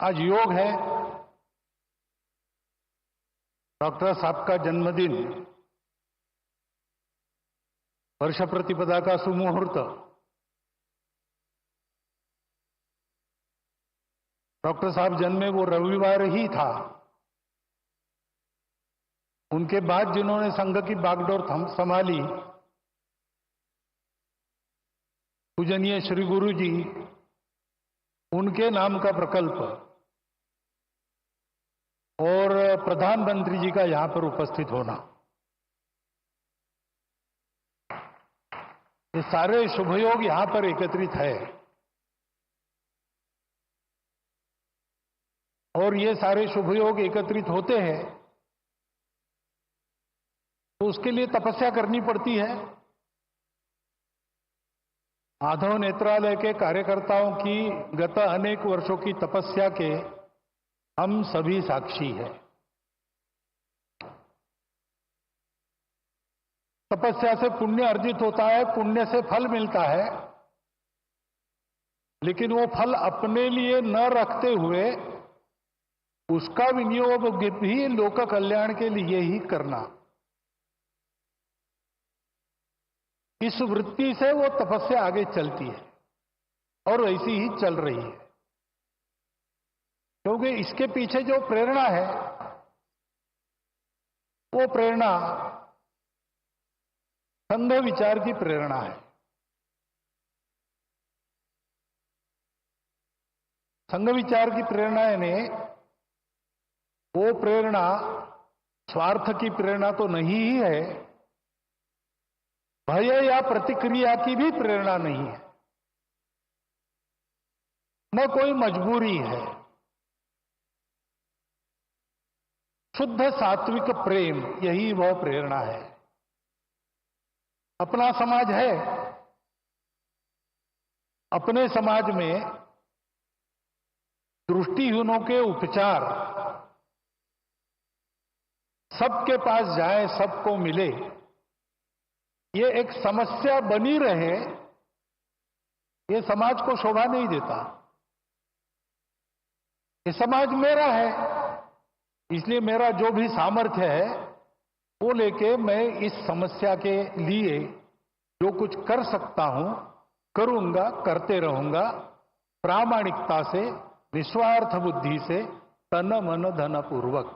आज योग है, डॉक्टर साहब का जन्मदिन, वर्ष प्रतिपदा का सुमुहूर्त। डॉक्टर साहब जन्मे वो रविवार ही था। उनके बाद जिन्होंने संघ की बागडोर संभाली, पूजनीय श्री गुरु जी, उनके नाम का प्रकल्प और प्रधानमंत्री जी का यहां पर उपस्थित होना, ये सारे शुभयोग यहां पर एकत्रित है। और ये सारे शुभयोग एकत्रित होते हैं तो उसके लिए तपस्या करनी पड़ती है। माधव नेत्रालय के कार्यकर्ताओं की गत अनेक वर्षों की तपस्या के हम सभी साक्षी हैं। तपस्या से पुण्य अर्जित होता है, पुण्य से फल मिलता है, लेकिन वो फल अपने लिए न रखते हुए उसका विनियोग भी लोक कल्याण के लिए ही करना, इस वृत्ति से वो तपस्या आगे चलती है और ऐसी ही चल रही है। क्योंकि इसके पीछे जो प्रेरणा है वो प्रेरणा संघ विचार की प्रेरणा है। संघ विचार की प्रेरणा यानी वो प्रेरणा स्वार्थ की प्रेरणा तो नहीं ही है, भय या प्रतिक्रिया की भी प्रेरणा नहीं है, न कोई मजबूरी है। शुद्ध सात्विक प्रेम, यही वह प्रेरणा है। अपना समाज है, अपने समाज में दृष्टिहीनों के उपचार सबके पास जाए, सबको मिले, ये एक समस्या बनी रहे, ये समाज को शोभा नहीं देता। ये समाज मेरा है, इसलिए मेरा जो भी सामर्थ्य है वो लेके मैं इस समस्या के लिए जो कुछ कर सकता हूं करूंगा, करते रहूंगा, प्रामाणिकता से, निस्वार्थ बुद्धि से, तन मन धन पूर्वक।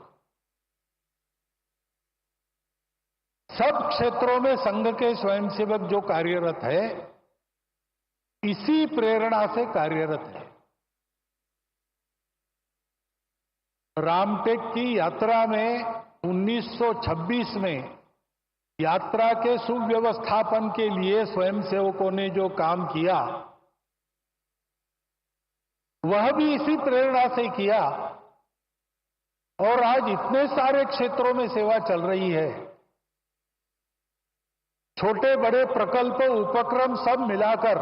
सब क्षेत्रों में संघ के स्वयंसेवक जो कार्यरत है, इसी प्रेरणा से कार्यरत है। रामटेक की यात्रा में 1926 में यात्रा के सुव्यवस्थापन के लिए स्वयंसेवकों ने जो काम किया, वह भी इसी प्रेरणा से किया। और आज इतने सारे क्षेत्रों में सेवा चल रही है, छोटे बड़े प्रकल्प उपक्रम सब मिलाकर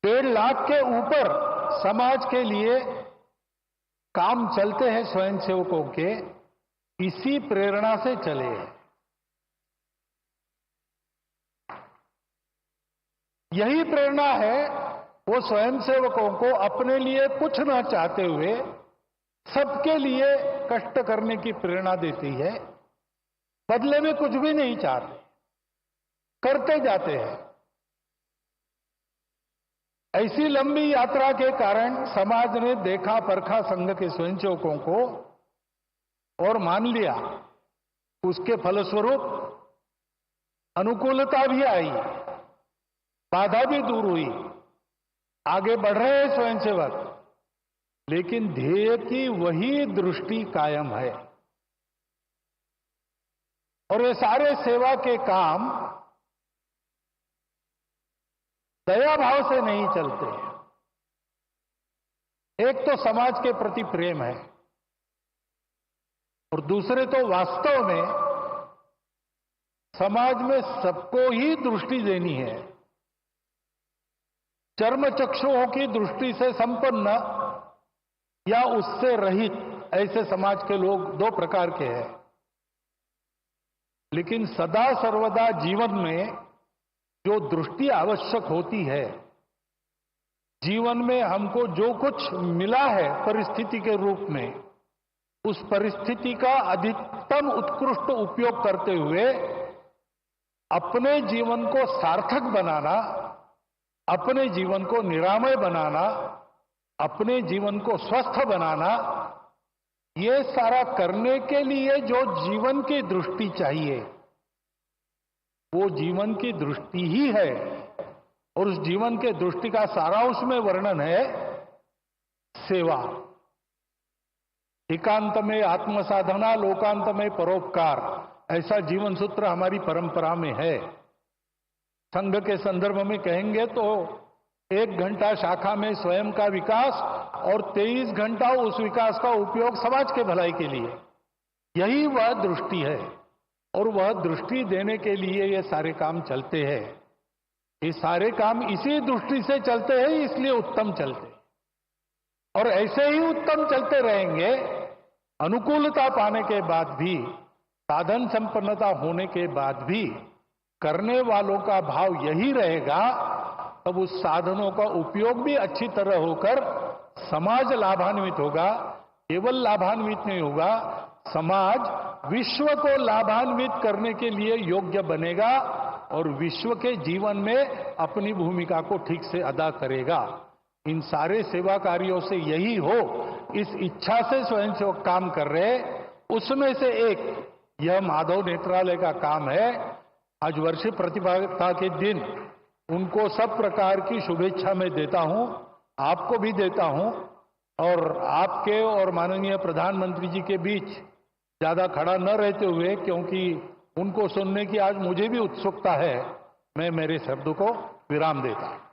1.5 लाख के ऊपर समाज के लिए काम चलते हैं स्वयंसेवकों के, इसी प्रेरणा से चले हैं। यही प्रेरणा है वो स्वयंसेवकों को अपने लिए कुछ न चाहते हुए सबके लिए कष्ट करने की प्रेरणा देती है। बदले में कुछ भी नहीं चाहते, करते जाते हैं। ऐसी लंबी यात्रा के कारण समाज ने देखा परखा संघ के स्वयंसेवकों को और मान लिया। उसके फलस्वरूप अनुकूलता भी आई, बाधा भी दूर हुई, आगे बढ़ रहे हैं स्वयंसेवक, लेकिन ध्येय की वही दृष्टि कायम है। और ये सारे सेवा के काम दया भाव से नहीं चलते। एक तो समाज के प्रति प्रेम है और दूसरे तो वास्तव में समाज में सबको ही दृष्टि देनी है। चर्म चक्षुओं की दृष्टि से संपन्न या उससे रहित ऐसे समाज के लोग 2 प्रकार के हैं। लेकिन सदा सर्वदा जीवन में जो दृष्टि आवश्यक होती है, जीवन में हमको जो कुछ मिला है परिस्थिति के रूप में, उस परिस्थिति का अधिकतम उत्कृष्ट उपयोग करते हुए अपने जीवन को सार्थक बनाना, अपने जीवन को निरामय बनाना, अपने जीवन को स्वस्थ बनाना, ये सारा करने के लिए जो जीवन की दृष्टि चाहिए, वो जीवन की दृष्टि ही है। और उस जीवन के दृष्टि का सारांश में वर्णन है सेवा। एकांत में आत्मसाधना, लोकांत में परोपकार, ऐसा जीवन सूत्र हमारी परंपरा में है। संघ के संदर्भ में कहेंगे तो 1 घंटा शाखा में स्वयं का विकास और 23 घंटा उस विकास का उपयोग समाज के भलाई के लिए, यही वह दृष्टि है। और वह दृष्टि देने के लिए ये सारे काम चलते हैं। ये सारे काम इसी दृष्टि से चलते हैं, इसलिए उत्तम चलते हैं। और ऐसे ही उत्तम चलते रहेंगे। अनुकूलता पाने के बाद भी, साधन संपन्नता होने के बाद भी करने वालों का भाव यही रहेगा, तब उस साधनों का उपयोग भी अच्छी तरह होकर समाज लाभान्वित होगा। केवल लाभान्वित नहीं होगा, समाज विश्व को लाभान्वित करने के लिए योग्य बनेगा और विश्व के जीवन में अपनी भूमिका को ठीक से अदा करेगा। इन सारे सेवा कार्यों से यही हो, इस इच्छा से स्वयंसेवक काम कर रहे। उसमें से एक यह माधव नेत्रालय का काम है। आज वर्षीय प्रतिभागिता के दिन उनको सब प्रकार की शुभेच्छा मैं देता हूं, आपको भी देता हूं। और आपके और माननीय प्रधानमंत्री जी के बीच ज्यादा खड़ा न रहते हुए, क्योंकि उनको सुनने की आज मुझे भी उत्सुकता है, मैं मेरे शब्द को विराम देता हूं।